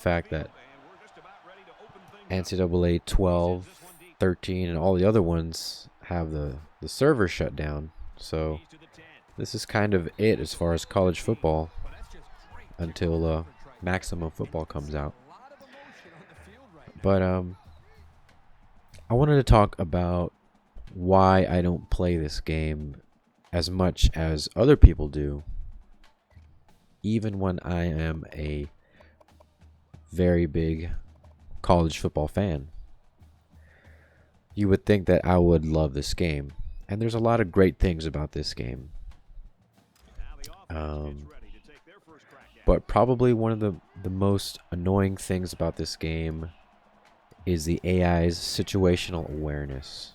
fact that NCAA 12, 13, and all the other ones have the server shut down. So this is kind of it as far as college football until maximum football comes out. But I wanted to talk about why I don't play this game as much as other people do, even when I am a very big college football fan. You would think that I would love this game, and there's a lot of great things about this game. But probably one of the most annoying things about this game is the AI's situational awareness.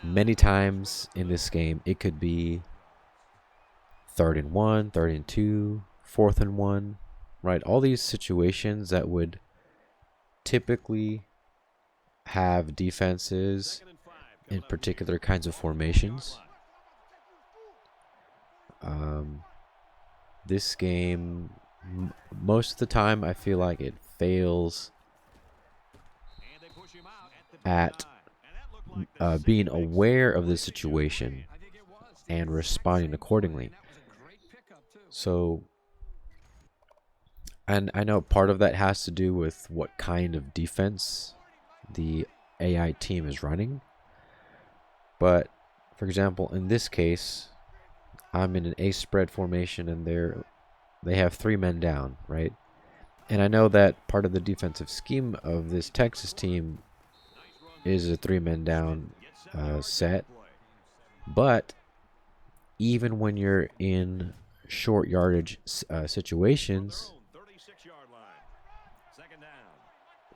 Many times in this game, it could be 3rd and 1, 3rd and 2, 4th and 1, right? All these situations that would typically have defenses in particular kinds of formations. This game, most of the time, I feel like it fails at being aware of the situation and responding accordingly. So, and I know part of that has to do with what kind of defense the AI team is running. But, for example, in this case, I'm in an ace spread formation and they have 3 men down, right? And I know that part of the defensive scheme of this Texas team is a 3 men down set. But even when you're in short yardage situations,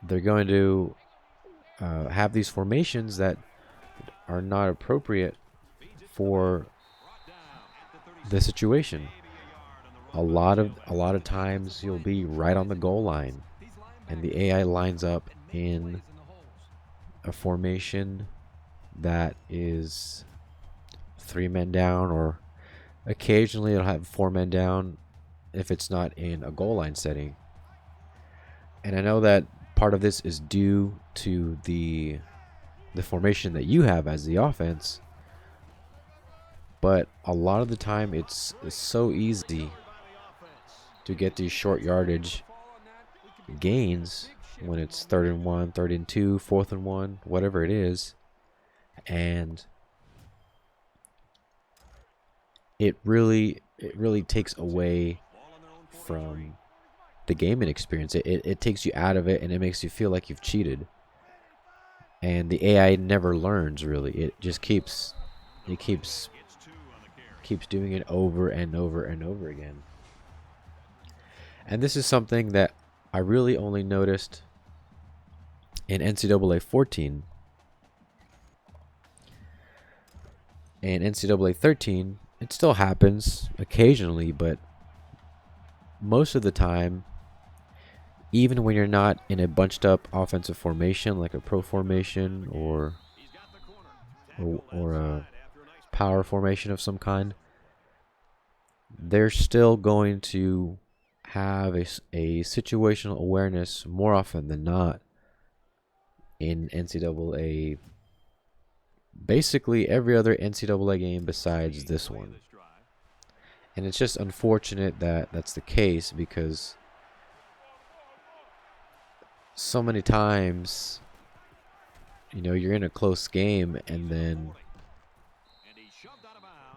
they're going to have these formations that are not appropriate for the situation. A lot of times you'll be right on the goal line, and the AI lines up in a formation that is 3 men down, or occasionally it'll have 4 men down if it's not in a goal line setting. And I know that part of this is due to the formation that you have as the offense, but a lot of the time it's so easy to get these short yardage gains when it's 3rd and 1, 3rd and 2, 4th and 1, whatever it is. And it really takes away from the gaming experience. It takes you out of it, and it makes you feel like you've cheated. And the AI never learns, really. It just keeps doing it over and over and over again. And this is something that I really only noticed in NCAA 14. And NCAA 13, it still happens occasionally, but most of the time, even when you're not in a bunched up offensive formation like a pro formation or a power formation of some kind, they're still going to have a situational awareness more often than not in NCAA. Basically every other NCAA game besides this one. And it's just unfortunate that that's the case, because so many times, you're in a close game, and then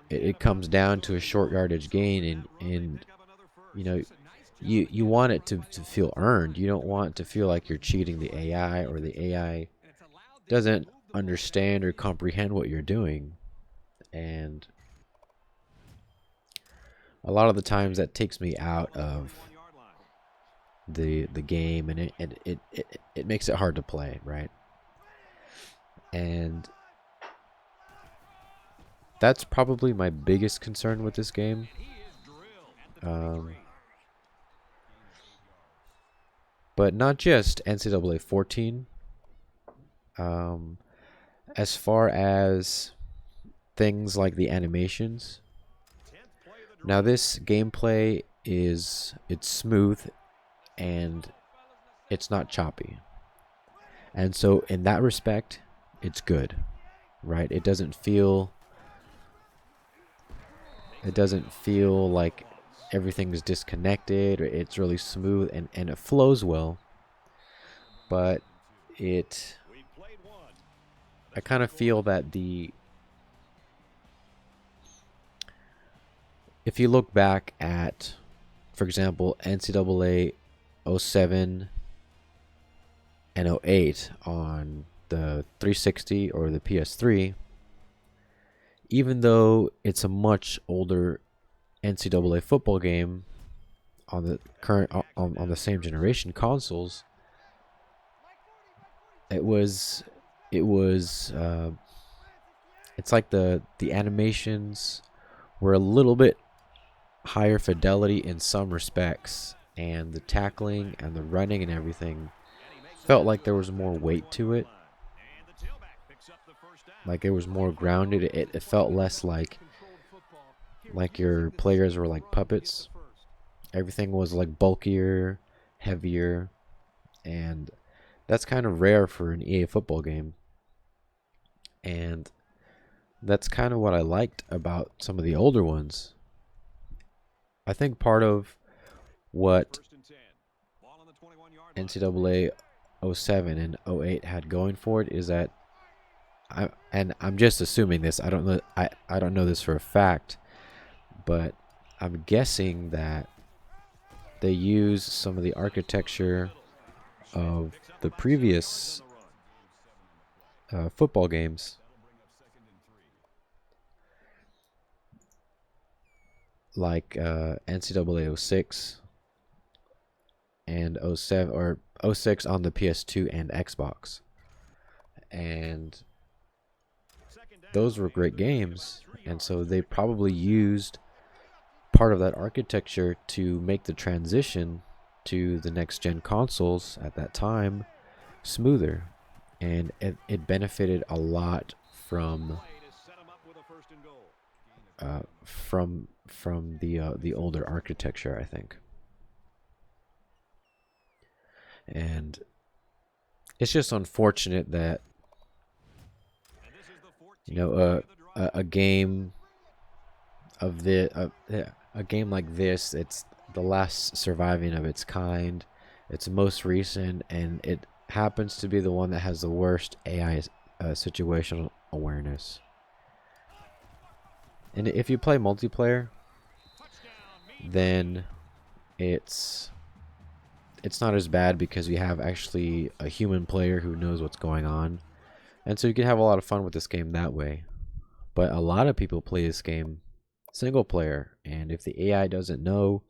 it comes down to a short yardage gain, and you want it to feel earned. You don't want to feel like you're cheating the AI, or the AI doesn't understand or comprehend what you're doing. And a lot of the times that takes me out of the game, and it makes it hard to play, right? And that's probably my biggest concern with this game. But not just NCAA 14. As far as things like the animations. Now, this gameplay is it's smooth and it's not choppy. And so in that respect, it's good, right? It doesn't feel like everything's disconnected. It's really smooth and it flows well. But I kind of feel that if you look back at, for example, NCAA 07 and 08 on the 360 or the PS3, even though it's a much older NCAA football game on the current on the same generation consoles, it's like the animations were a little bit higher fidelity in some respects, and the tackling and the running and everything felt like there was more weight to it. Like it was more grounded. It felt less like your players were like puppets. Everything was like bulkier, heavier, and that's kind of rare for an EA football game. And that's kind of what I liked about some of the older ones. I think part of what NCAA 07 and 08 had going for it is that I'm just assuming this. I don't know this for a fact, but I'm guessing that they use some of the architecture of the previous football games, like NCAA 06 and 07 or 06 on the PS2 and Xbox. And those were great games, and so they probably used part of that architecture to make the transition to the next gen consoles at that time smoother, and it benefited a lot from the older architecture, I think. And it's just unfortunate that a game of a game like this, it's the last surviving of its kind. It's most recent, and it happens to be the one that has the worst AI situational awareness. And if you play multiplayer, then it's not as bad because you have actually a human player who knows what's going on. And so you can have a lot of fun with this game that way. But a lot of people play this game single player, and if the AI doesn't know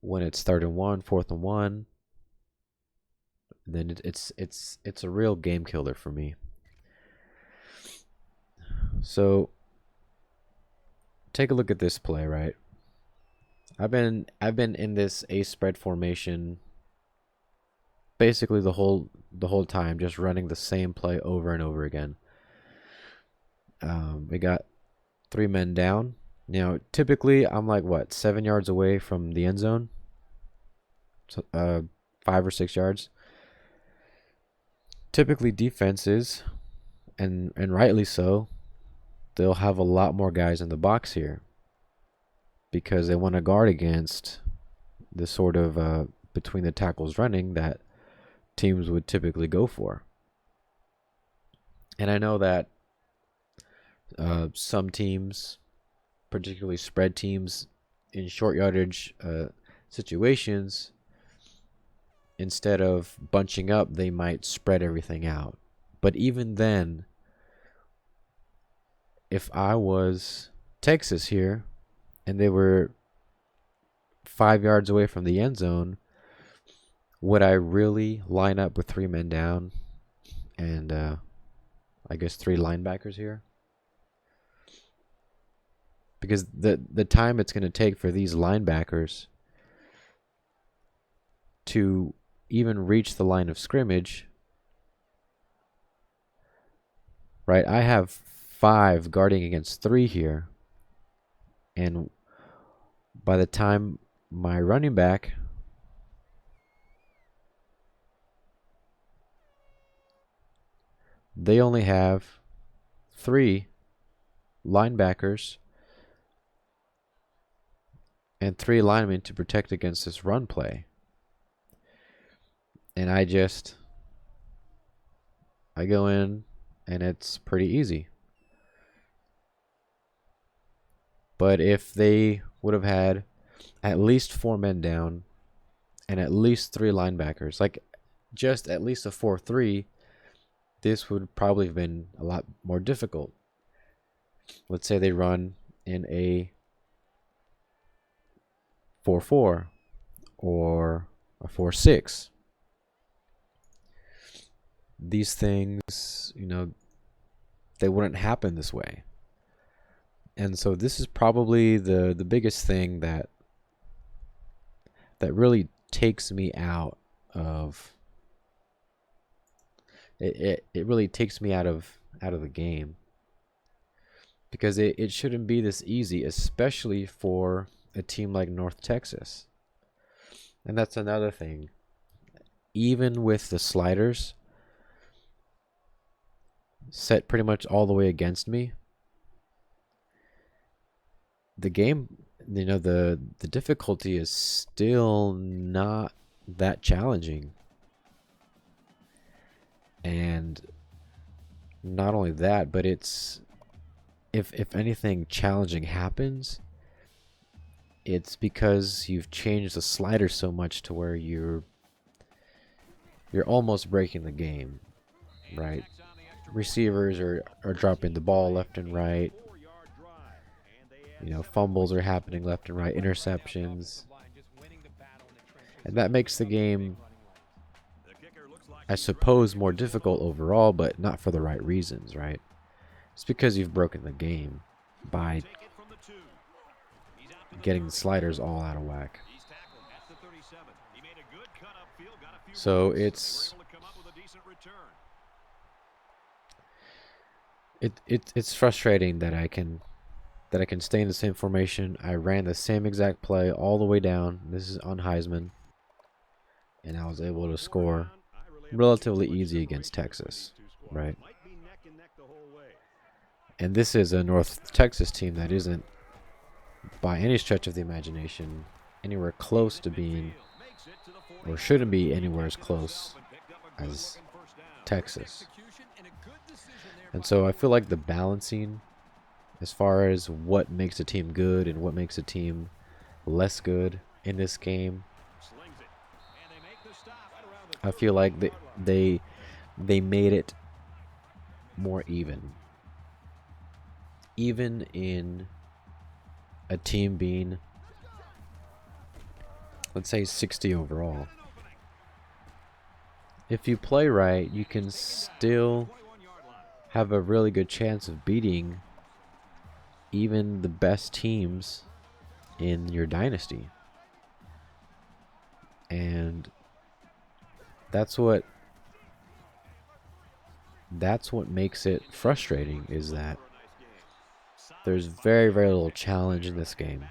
when it's 3rd and 1, 4th and 1, then it's a real game killer for me. So take a look at this play, right? I've been in this ace spread formation basically the whole time, just running the same play over and over again. We got 3 men down. Now, typically, I'm like 7 yards away from the end zone, so, 5 or 6 yards. Typically, defenses, and rightly so, they'll have a lot more guys in the box here because they want to guard against the sort of between the tackles running that teams would typically go for. And I know that some teams, particularly spread teams in short yardage situations, instead of bunching up, they might spread everything out. But even then, if I was Texas here and they were 5 yards away from the end zone, would I really line up with 3 men down and I guess 3 linebackers here? Because the time it's going to take for these linebackers to even reach the line of scrimmage, right? I have 5 guarding against 3 here, and by the time my running back they only have 3 linebackers and 3 linemen to protect against this run play. And I go in and it's pretty easy. But if they would have had at least 4 men down and at least 3 linebackers, like just at least a 4-3, this would probably have been a lot more difficult. Let's say they run in a 4-4 or a 4-6. These things, they wouldn't happen this way. And so this is probably the biggest thing that really takes me out of it really takes me out of the game, because it shouldn't be this easy, especially for a team like North Texas. And that's another thing. Even with the sliders set pretty much all the way against me, the game, the difficulty is still not that challenging. And not only that, but it's if anything challenging happens, it's because you've changed the slider so much to where you're almost breaking the game, right? Receivers are dropping the ball left and right. Fumbles are happening left and right, interceptions. And that makes the game, I suppose, more difficult overall, but not for the right reasons, right? It's because you've broken the game by getting the sliders all out of whack. So it's frustrating that I can stay in the same formation. I ran the same exact play all the way down. This is on Heisman, and I was able to score relatively easy against Texas, right? And this is a North Texas team that isn't, by any stretch of the imagination, anywhere close to being, or shouldn't be anywhere as close as Texas. And so I feel like the balancing, as far as what makes a team good and what makes a team less good in this game, I feel like they made it more even. Even in a team being, let's say, 60 overall. If you play right, you can still have a really good chance of beating even the best teams in your dynasty. And that's what makes it frustrating, is that there's very, very little challenge in this game.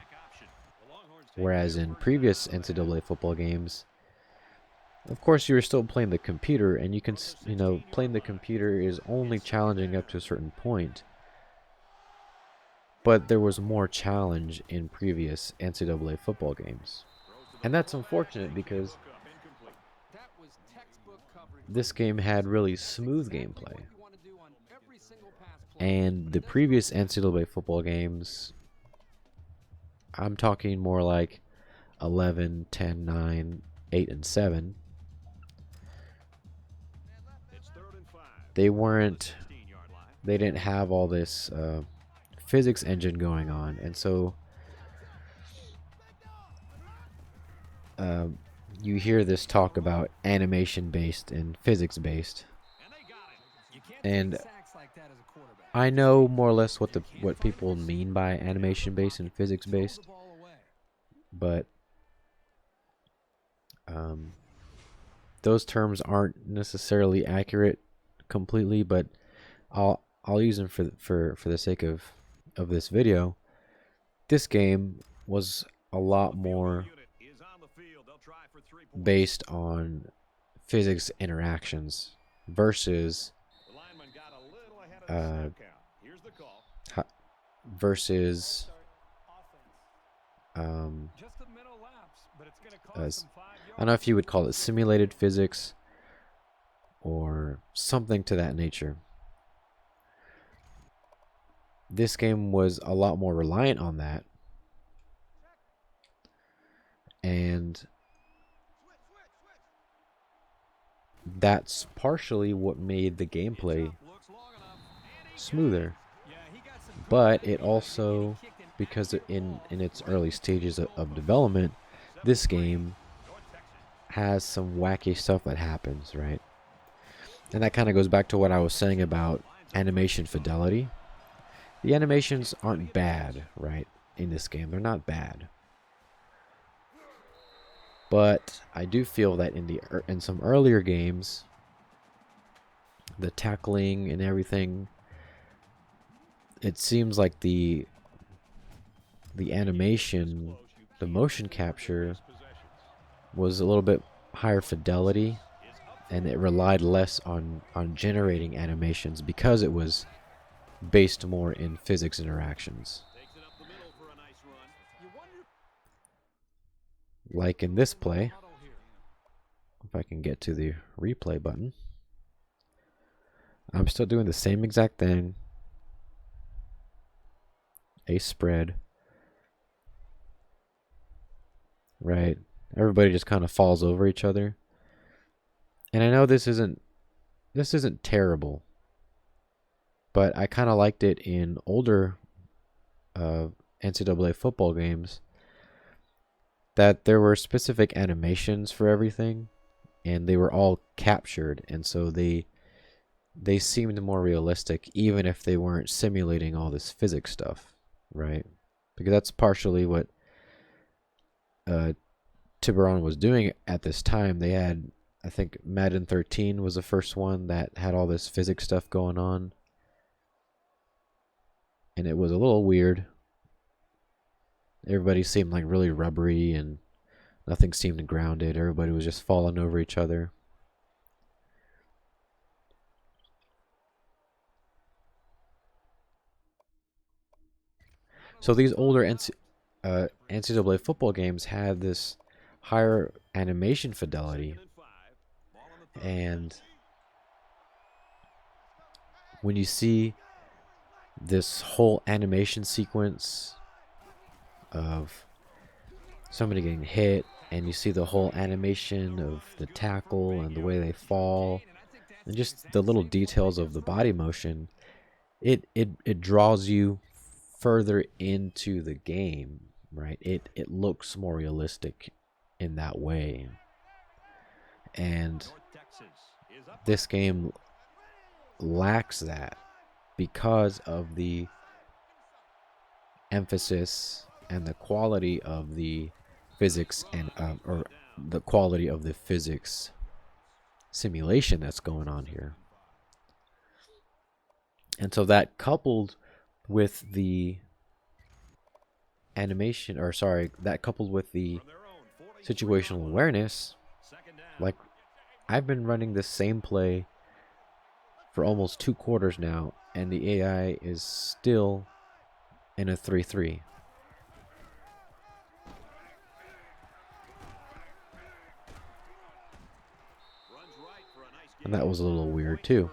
Whereas in previous NCAA football games, of course, you were still playing the computer, and you can, playing the computer is only challenging up to a certain point. But there was more challenge in previous NCAA football games. And that's unfortunate, because this game had really smooth gameplay. And the previous NCAA football games, I'm talking more like 11, 10, 9, 8, and 7. They didn't have all this physics engine going on. And so you hear this talk about animation based and physics based. And I know more or less what people mean by animation based and physics based, but those terms aren't necessarily accurate completely. But I'll use them for the sake of this video. This game was a lot more based on physics interactions versus versus I don't know if you would call it simulated physics or something to that nature. This game was a lot more reliant on that, and that's partially what made the gameplay smoother. But it also, because in its early stages of development, this game has some wacky stuff that happens, right? And that kind of goes back to what I was saying about animation fidelity. The animations aren't bad, right, in this game. They're not bad. But I do feel that in some earlier games, the tackling and everything, it seems like the animation, the motion capture was a little bit higher fidelity, and it relied less on generating animations because it was based more in physics interactions. Like in this play, if I can get to the replay button, I'm still doing the same exact thing. A spread. Right? Everybody just kind of falls over each other. And I know this isn't terrible, but I kind of liked it in older NCAA football games that there were specific animations for everything, and they were all captured, and so they seemed more realistic, even if they weren't simulating all this physics stuff, right? Because that's partially what Tiburon was doing at this time. They had, I think, Madden 13 was the first one that had all this physics stuff going on, and it was a little weird. Everybody seemed like really rubbery, and nothing seemed grounded. Everybody was just falling over each other. So these older NCAA football games had this higher animation fidelity, and when you see this whole animation sequence of somebody getting hit, and you see the whole animation of the tackle and the way they fall, and just the little details of the body motion, it draws you further into the game, right? It looks more realistic in that way. And this game lacks that because of the emphasis and the quality of the physics and or the quality of the physics simulation that's going on here. And so that coupled with the animation, or sorry, that coupled with the situational awareness, like I've been running this same play for almost 2 quarters now, and the AI is still in a 3-3. And that was a little weird too.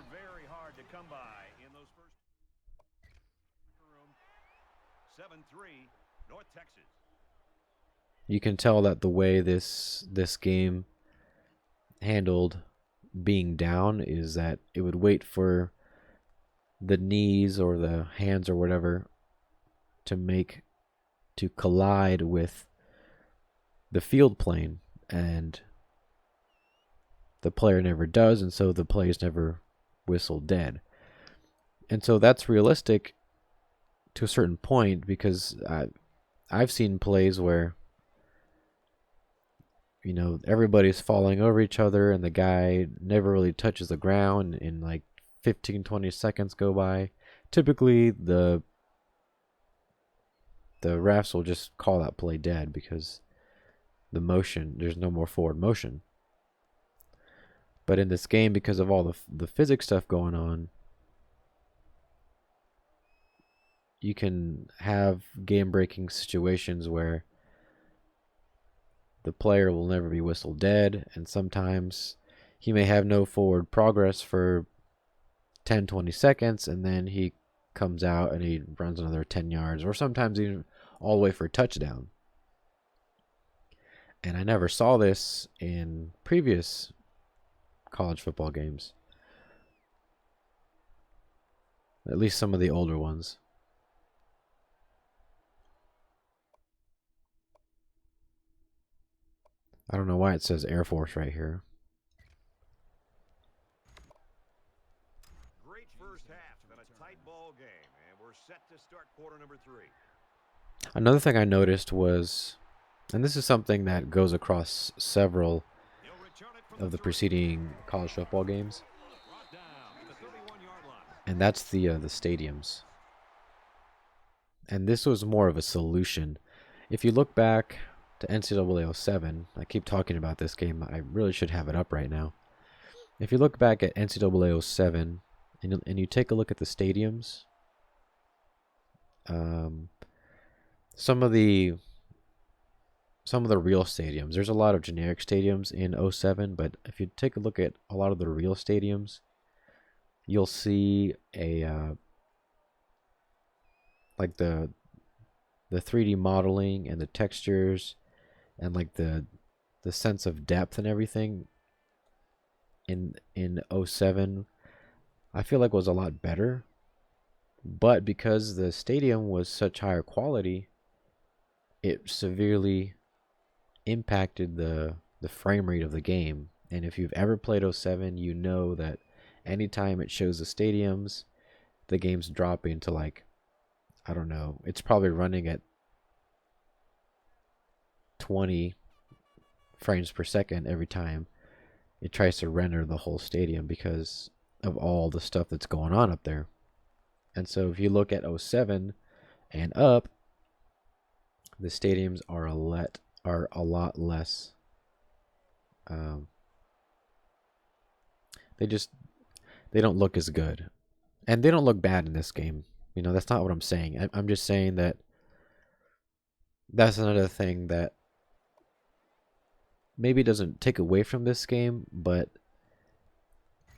You can tell that the way this game handled being down is that it would wait for the knees or the hands or whatever to collide with the field plane, and the player never does, and so the play is never whistled dead. And so that's realistic to a certain point, because I've seen plays where, you know, everybody's falling over each other and the guy never really touches the ground, and like 15-20 seconds go by. Typically the refs will just call that play dead because the motion. There's no more forward motion. But in this game, because of all the physics stuff going on, you can have game-breaking situations where the player will never be whistled dead, and sometimes he may have no forward progress for 10, 20 seconds, and then he comes out and he runs another 10 yards, or sometimes even all the way for a touchdown. And I never saw this in previous college football games. At least some of the older ones. I don't know why it says Air Force right here. Great first half and a tight ball game, and we're set to start quarter number 3. Another thing I noticed was, and this is something that goes across several of the preceding college football games, and that's the stadiums. And this was more of a solution. If you look back to NCAA 07, I keep talking about this game. I really should have it up right now. If you look back at NCAA 07 and you take a look at the stadiums, some of the real stadiums. There's a lot of generic stadiums in 07, but if you take a look at a lot of the real stadiums, you'll see a like the 3D modeling and the textures and like the sense of depth and everything in 07, I feel like was a lot better. But because the stadium was such higher quality, it severely impacted the frame rate of the game. And if you've ever played 07, you know that anytime it shows the stadiums, the game's dropping to like, I don't know, it's probably running at 20 frames per second every time it tries to render the whole stadium because of all the stuff that's going on up there. And so if you look at 07 and up, the stadiums are a lot less. They don't look as good, and they don't look bad in this game. You know, that's not what I'm saying. I'm just saying that that's another thing that maybe doesn't take away from this game, but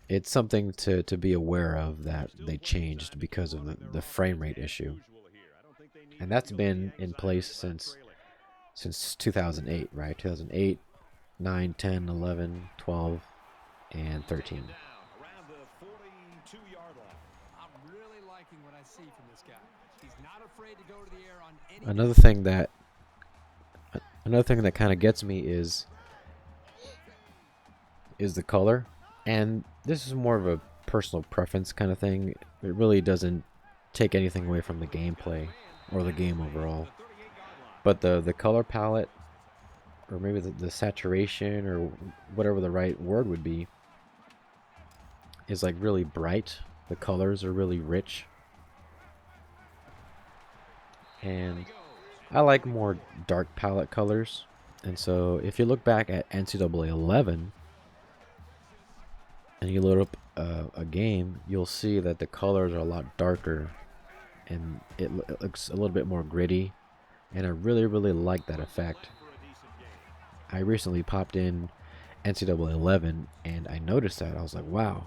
it's something to be aware of that they changed because of the frame rate issue. And that's been in place since 2008, right? 2008, 9, 10, 11, 12, and 13. Another thing that kind of gets me is the color, and this is more of a personal preference kind of thing. It really doesn't take anything away from the gameplay or the game overall, but the color palette, or maybe the saturation, or whatever the right word would be, is like really bright. The colors are really rich, and I like more dark palette colors. And so if you look back at NCAA 11 and you load up a game, you'll see that the colors are a lot darker and it looks a little bit more gritty, and I really like that effect. I recently popped in NCAA 11 and I noticed that. I was like, wow,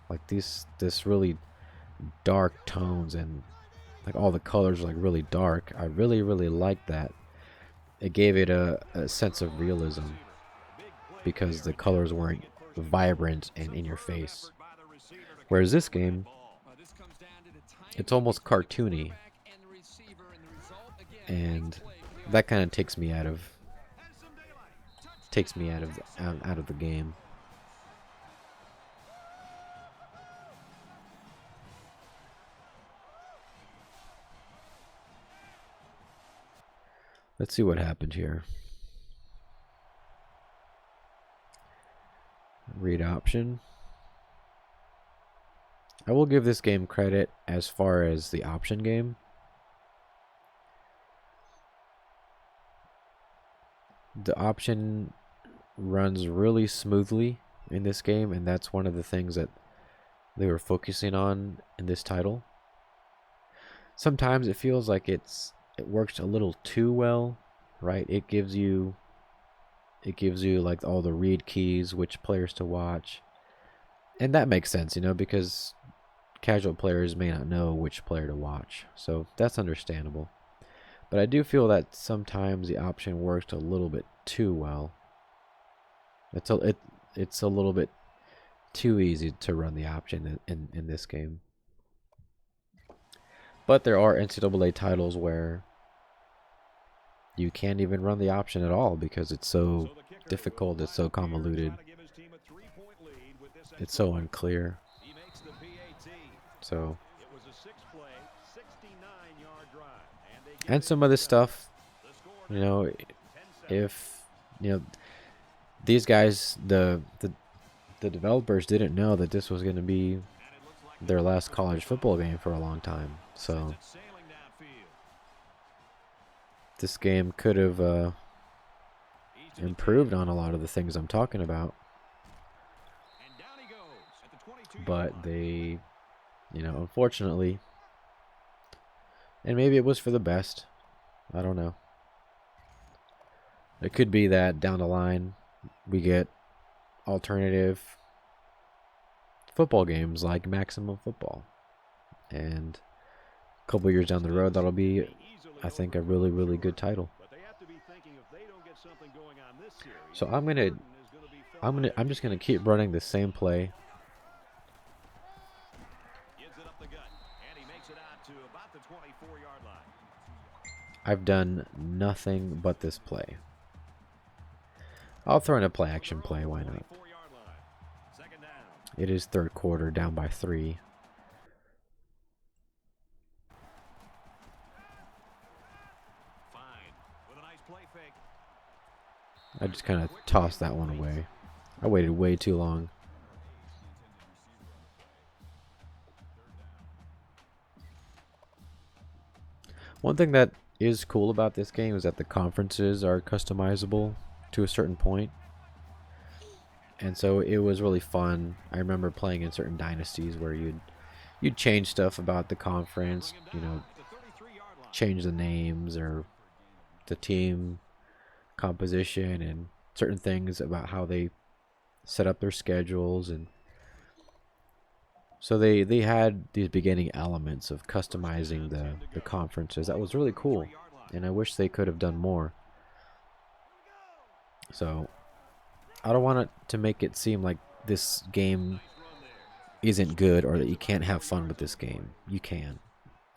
like this really dark tones and like all the colors are like really dark. I really like that. It gave it a sense of realism because the colors weren't vibrant and in your face. Whereas this game, it's almost cartoony, and that kind of takes me out of the game. Let's see what happened here. Read option. I will give this game credit as far as the option game. the option runs really smoothly in this game, and that's one of the things that they were focusing on in this title. Sometimes it feels like it works a little too well, right? It gives you like all the read keys, which players to watch. And that makes sense, because casual players may not know which player to watch. So that's understandable. But I do feel that sometimes the option works a little bit too well. It's a little bit too easy to run the option in this game. But there are NCAA titles where you can't even run the option at all because it's so difficult, it's so convoluted, it's so unclear. So, and some of this stuff, if these guys, the developers didn't know that this was going to be their last college football game for a long time. So this game could have improved on a lot of the things I'm talking about. But they, unfortunately, and maybe it was for the best. I don't know. It could be that down the line we get alternative football games like Maximum Football. And a couple years down the road, that'll be, I think, a really, really good title. So I'm just gonna keep running the same play. I've done nothing but this play. I'll throw in a play action play, why not? It is third quarter, down by 3. I just kind of tossed that one away. I waited way too long. One thing that is cool about this game is that the conferences are customizable to a certain point. And so it was really fun. I remember playing in certain dynasties where you'd change stuff about the conference, change the names or the team composition and certain things about how they set up their schedules. And so they had these beginning elements of customizing the conferences. That was really cool, and I wish they could have done more. So I don't want it to make it seem like this game isn't good or that you can't have fun with this game. You can,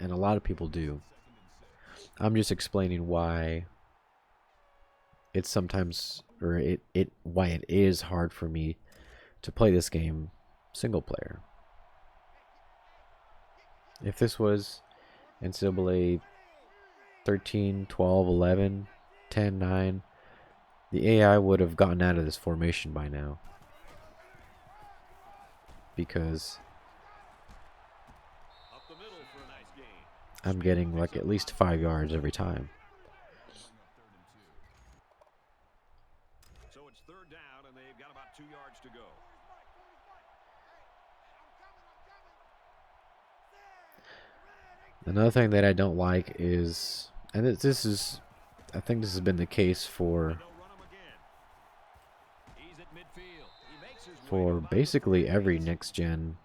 and a lot of people do. I'm just explaining why it's sometimes, or why it is hard for me to play this game single player. If this was NCAA 13, 12, 11, 10, 9, the AI would have gotten out of this formation by now. Because I'm getting like at least 5 yards every time. So it's third down, and they've got about 2 yards to go. Another thing that I don't like is, and this is, I think this has been the case for basically every next gen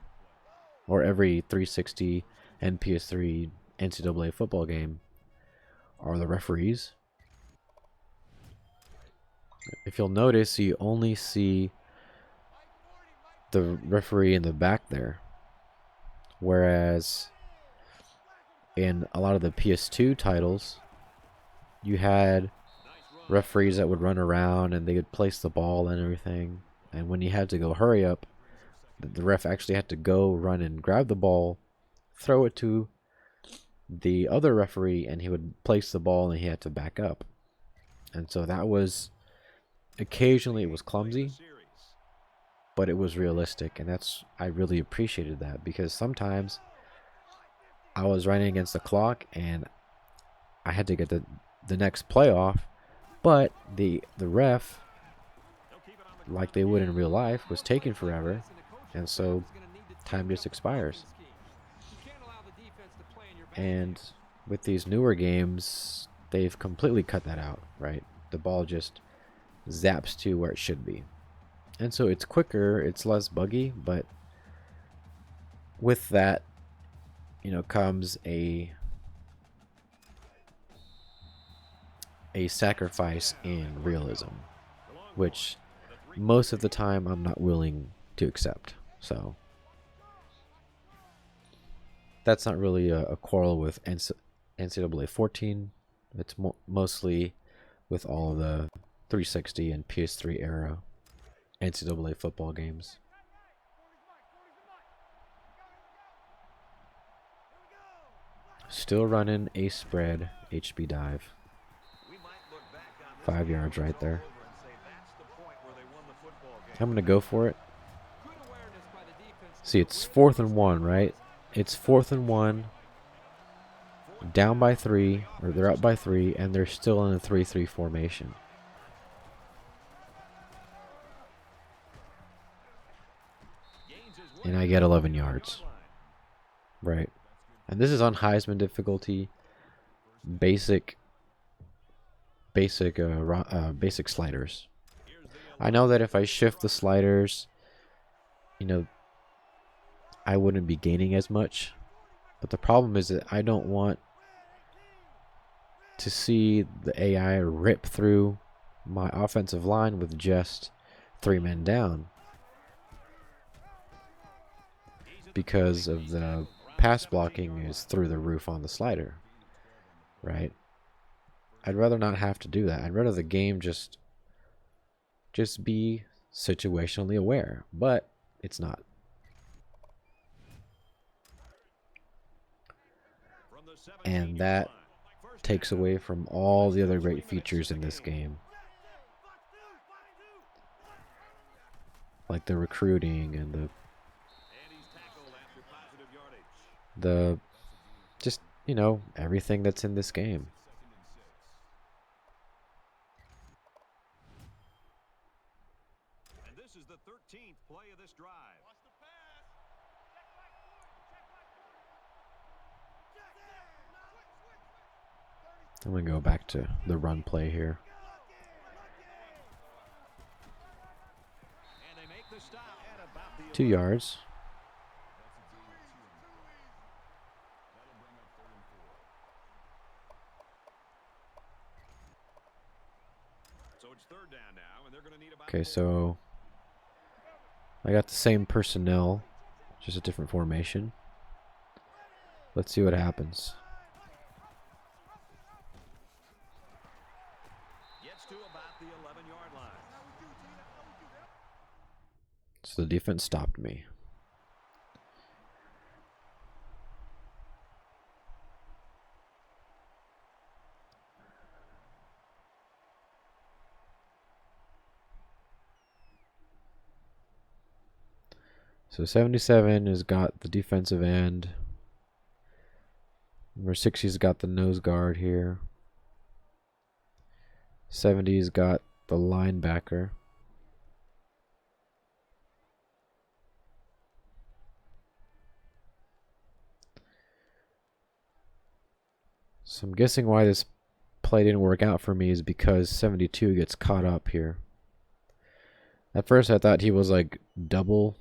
or every 360 and PS3 NCAA football game, are the referees. If you'll notice, you only see the referee in the back there, whereas in a lot of the PS2 titles, you had referees that would run around and they would place the ball and everything. And when you had to go hurry up, the ref actually had to go run and grab the ball, throw it to the other referee, and he would place the ball and he had to back up. And so that was, occasionally it was clumsy, but it was realistic. And I really appreciated that, because sometimes I was running against the clock and I had to get the next play off But the ref, like they would in real life, was taking forever, and so time just expires. And with these newer games, they've completely cut that out, right? The ball just zaps to where it should be. And so it's quicker, it's less buggy, but with that, comes a sacrifice in realism, which most of the time I'm not willing to accept. So that's not really a quarrel with NCAA 14. It's mostly with all of the 360 and PS3 era NCAA football games. Still running a spread HB dive. 5 yards right there. I'm going to go for it. See, it's 4th and 1, right? It's 4th and 1. Down by 3, or they're up by 3, and they're still in a 3-3 formation. And I get 11 yards. Right. And this is on Heisman difficulty. Basic sliders. I know that if I shift the sliders, I wouldn't be gaining as much. But the problem is that I don't want to see the AI rip through my offensive line with just 3 men down, because of the pass blocking is through the roof on the slider, right? I'd rather not have to do that. I'd rather the game just be situationally aware, but it's not. And that takes away from all the other great features in this game, like the recruiting and the just, everything that's in this game. And this is the 13th play of this drive. I'm going to go back to the run play here. 2 yards. Okay, so I got the same personnel, just a different formation. Let's see what happens. So the defense stopped me. So 77 has got the defensive end. Number 60's got the nose guard here. 70's got the linebacker. So I'm guessing why this play didn't work out for me is because 72 gets caught up here. At first I thought he was like double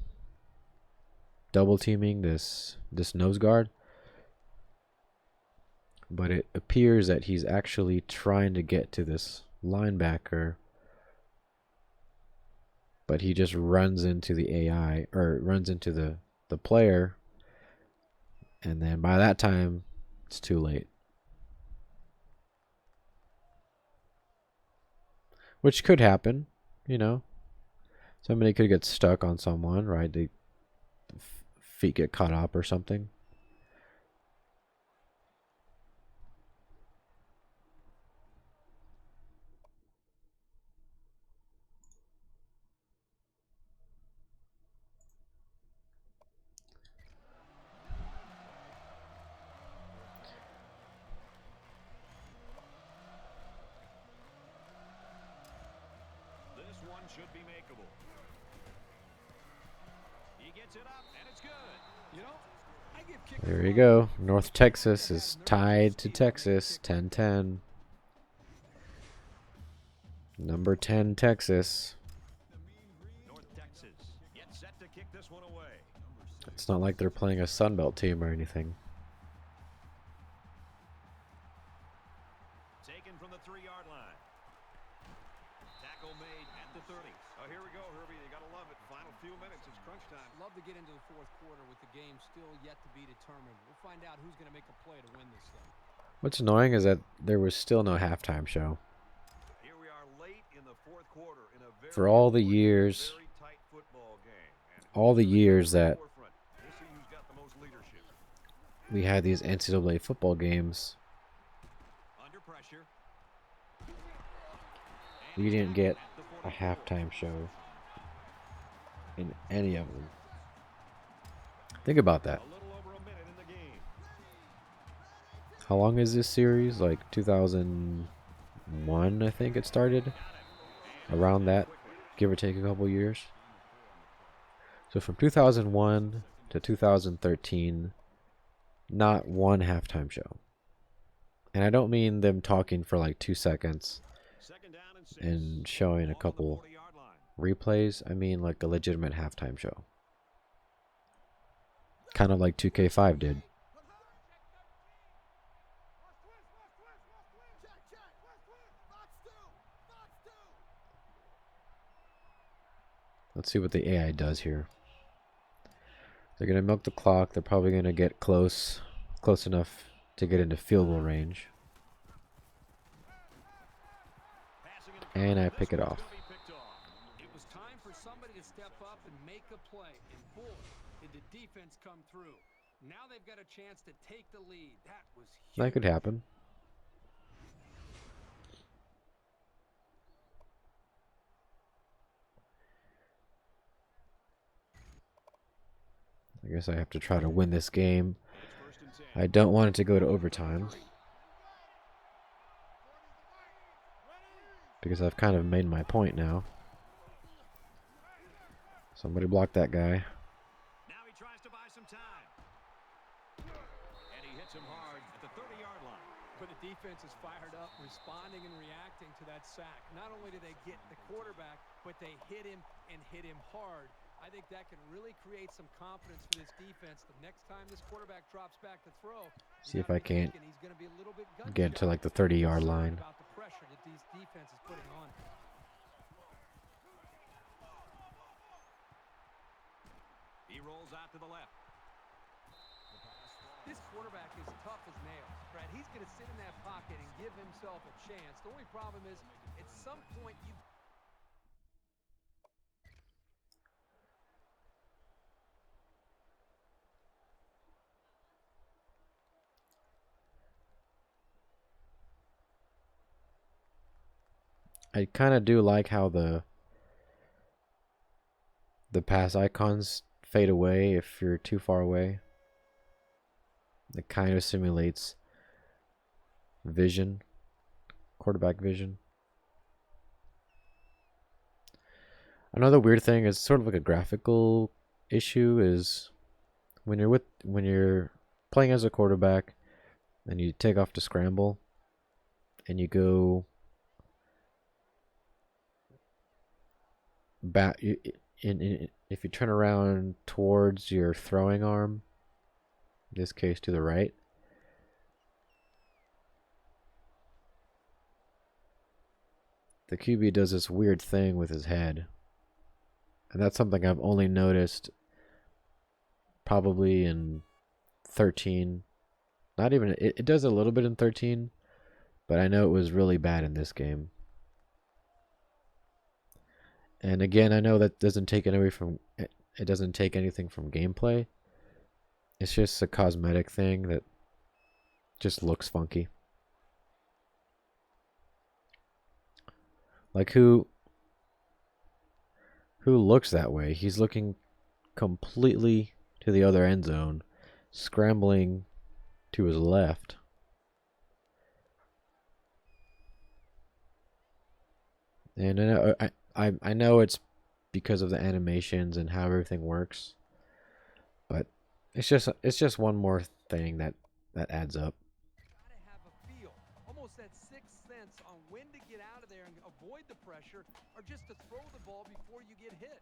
teaming this nose guard, but it appears that he's actually trying to get to this linebacker, but he just runs into the AI, or runs into the player, and then by that time it's too late. Which could happen, Somebody could get stuck on someone, right? The feet get caught up or something. should be makeable. He gets it up, and it's good. You know, I give kickers There you love. go. North Texas is tied to Texas, 10-10. Number 10, Texas. North Texas gets set to kick this one away. It's not like they're playing a Sun Belt team or anything. Taken from the 3-yard line. Tackle made at the 30. Oh, here we go, Herbie. You got to love it. Final few minutes. It's crunch time. Love to get into the fourth quarter with the game still yet to be determined. We'll find out who's going to make a play to win this thing. What's annoying is that there was still no halftime show. Here we are late in the fourth quarter in a very For all the important, years, very tight football game. And all the years that forefront. We'll see who's got the most leadership. we had these NCAA football games, Under pressure. we didn't get a halftime show in any of them. Think about that. A little over a minute in the game. How long is this series? Like 2001, I think it started. Around that, give or take a couple years. So from 2001 to 2013, not one halftime show. And I don't mean them talking for like 2 seconds Second down and 6. and showing a Ball on the couple 40-yard line. replays. I mean like a legitimate halftime show. Kind of like 2K5 did. Let's see what the AI does here. They're going to milk the clock. They're probably going to get close enough to get into field goal range. And I pick it off. It was time for somebody to step up and make a play. And boy, did the defense come through. Now they've got a chance to take the lead. That was huge. That could happen. I guess I have to try to win this game. I don't want it to go to overtime, because I've kind of made my point now. Somebody block that guy. Now he tries to buy some time. And he hits him hard at the 30-yard line. But the defense is fired up, responding and reacting to that sack. Not only did they get the quarterback, but they hit him and hit him hard. I think that can really create some confidence for this defense. The next time this quarterback drops back to throw, See if I can't he's going to be a little bit gun get to shy. like the 30-yard line. About the pressure that these defense is putting on. He rolls out to the left. This quarterback is tough as nails, Brad. He's going to sit in that pocket and give himself a chance. The only problem is, at some point, you. I kind of do like how the pass icons fade away if you're too far away. It kind of simulates vision, quarterback vision. Another weird thing is sort of like a graphical issue is when you're playing as a quarterback and you take off to scramble and you go back if you turn around towards your throwing arm, in this case to the right, the QB does this weird thing with his head. And that's something I've only noticed probably in 13. Not even, it does a little bit in 13, but I know it was really bad in this game. And again, I know that doesn't take away from it doesn't take anything from gameplay. It's just a cosmetic thing that just looks funky. Like who looks that way? He's looking completely to the other end zone, scrambling to his left. And I know it's because of the animations and how everything works, but it's just one more thing that adds up. Gotta have a feel, almost that sixth sense on when to get out of there and avoid the pressure, or just to throw the ball before you get hit.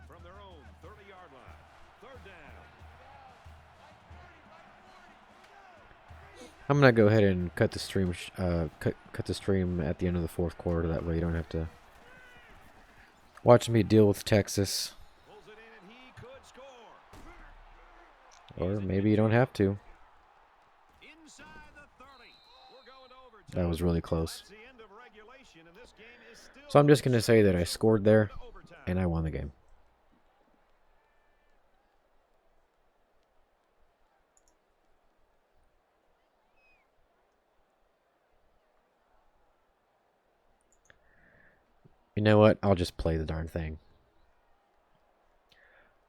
From their own 30-yard line. Third down. I'm gonna go ahead and cut the stream. Cut the stream at the end of the fourth quarter. That way you don't have to watch me deal with Texas, Pulls it in and he could score. or maybe you don't have to. Inside the 30. We're going to overtime. That was really close. That's the end of regulation, and this game is still So I'm just gonna say that I scored there to overtime. and I won the game. You know what? I'll just play the darn thing.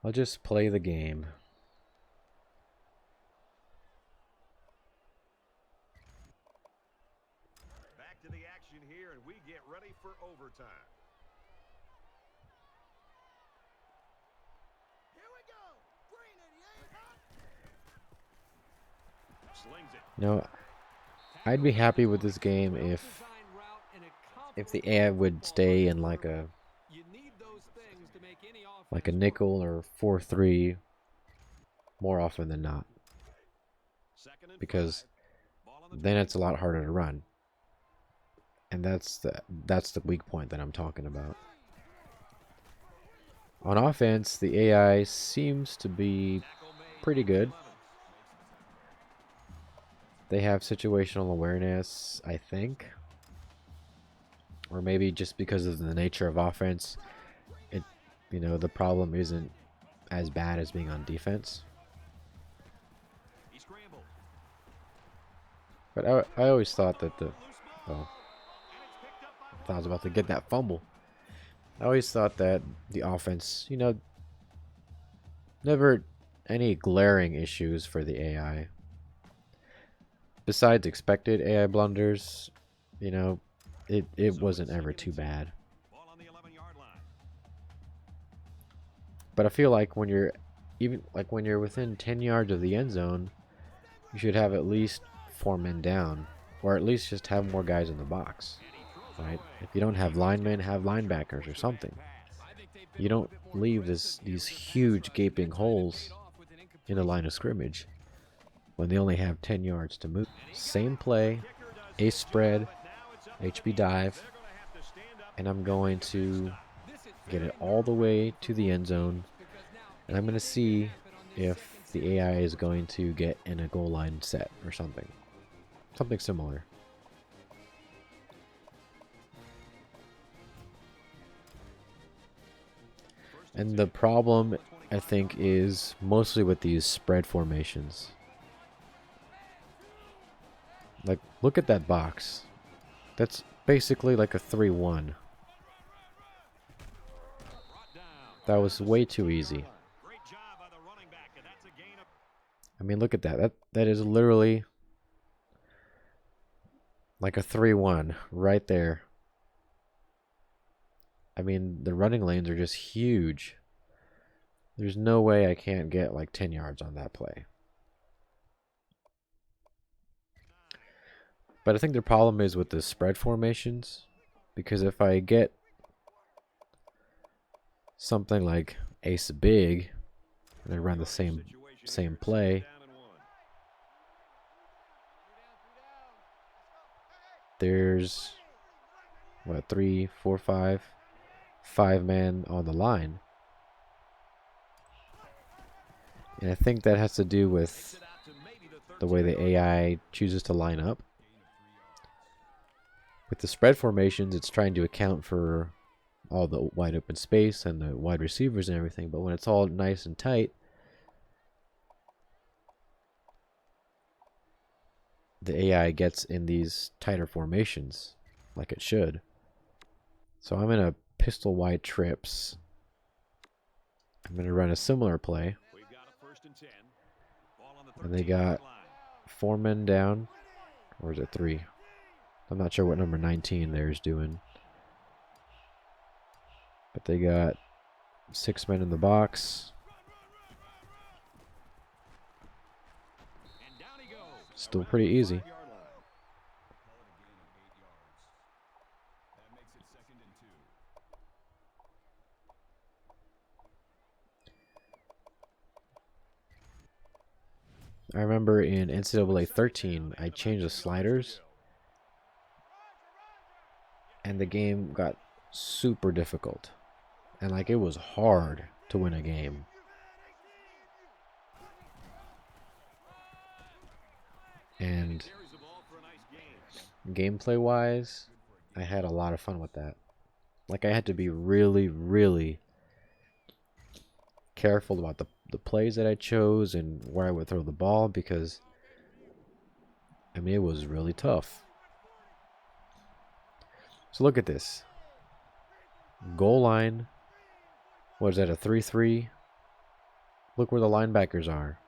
I'll just play the game. Back to the action here, and we get ready for overtime. Here we go. Green 88. Slings it. No, I'd be happy with this game if the AI would stay in like a nickel or 4-3 more often than not, because then it's a lot harder to run, and that's the weak point that I'm talking about. On offense, the AI seems to be pretty good. They have situational awareness, I think. Or maybe just because of the nature of offense, the problem isn't as bad as being on defense. But I always thought that I thought I was about to get that fumble. I always thought that the offense, never any glaring issues for the AI. Besides expected AI blunders, it wasn't ever too bad. But I feel like when you're within 10 yards of the end zone, you should have at least 4 men down, or at least just have more guys in the box, right? If you don't have linemen, have linebackers or something. You don't leave these huge gaping holes in the line of scrimmage when they only have 10 yards to move. Same play, ace spread, HB dive, and I'm going to get it all the way to the end zone, and I'm going to see if the AI is going to get in a goal line set or something similar. And the problem, I think, is mostly with these spread formations. Like, look at that box. That's basically like a 3-1. That was way too easy. I mean, look at that. That is literally like a 3-1 right there. I mean, the running lanes are just huge. There's no way I can't get like 10 yards on that play. But I think the problem is with the spread formations, because if I get something like ace big and I run the same play, there's 3, 4, 5 men on the line, and I think that has to do with the way the AI chooses to line up. With the spread formations, it's trying to account for all the wide open space and the wide receivers and everything, but when it's all nice and tight, the AI gets in these tighter formations like it should. So I'm in a pistol wide trips. I'm going to run a similar play. And they got 4 men down, or is it 3? I'm not sure what number 19 there is doing. But they got 6 men in the box. And down he goes. Still pretty easy. 5-yard line. I remember in NCAA 13, I changed the sliders, and the game got super difficult. And like, it was hard to win a game. And Carries the ball for a nice gain. gameplay wise, I had a lot of fun with that. Like, I had to be really, really careful about the plays that I chose and where I would throw the ball, because I mean, it was really tough. So look at this. Goal line. What is that, a 3-3? Look where the linebackers are.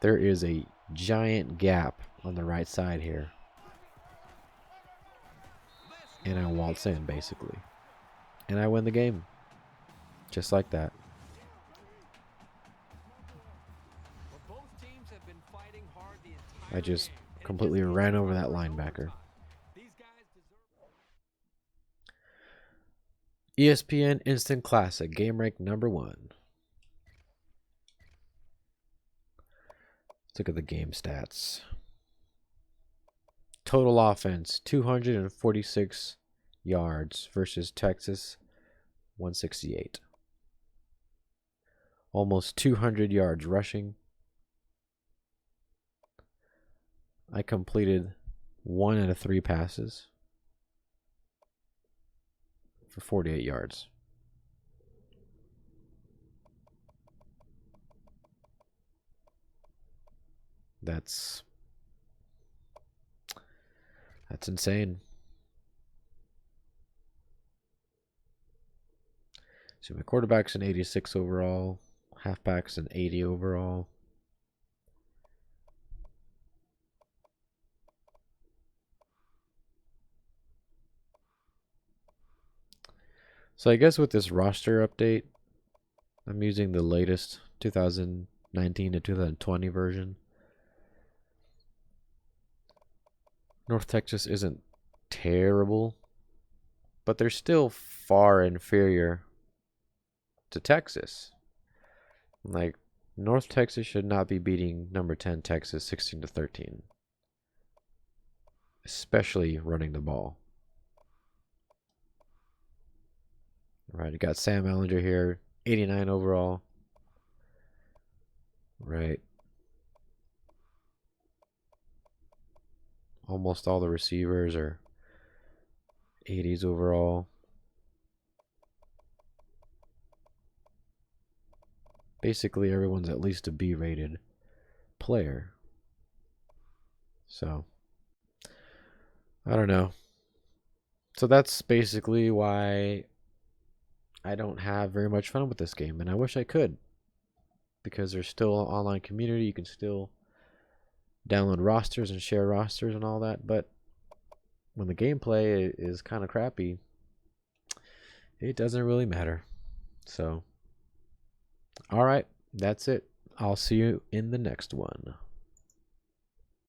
There is a giant gap on the right side here. And I waltz in, basically. And I win the game. Just like that. Well, both teams have been fighting hard the entire I just game, and it completely just ran keeps over going that in linebacker. overtime. These guys deserve ESPN Instant Classic, game rank number 1. Let's look at the game stats. Total offense, 246 yards versus Texas, 168. Almost 200 yards rushing. I completed 1 out of 3 passes for 48 yards. That's insane. So my quarterback's an 86 overall, halfback's an 80 overall. So I guess with this roster update, I'm using the latest 2019 to 2020 version. North Texas isn't terrible, but they're still far inferior to Texas. Like, North Texas should not be beating number 10 Texas 16-13, especially running the ball. Right, you got Sam Ellinger here, 89 overall. Right. Almost all the receivers are 80s overall. Basically, everyone's at least a B-rated player. So, I don't know. So that's basically why I don't have very much fun with this game, and I wish I could, because there's still an online community. You can still download rosters and share rosters and all that, but when the gameplay is kind of crappy, it doesn't really matter. So, all right, that's it. I'll see you in the next one.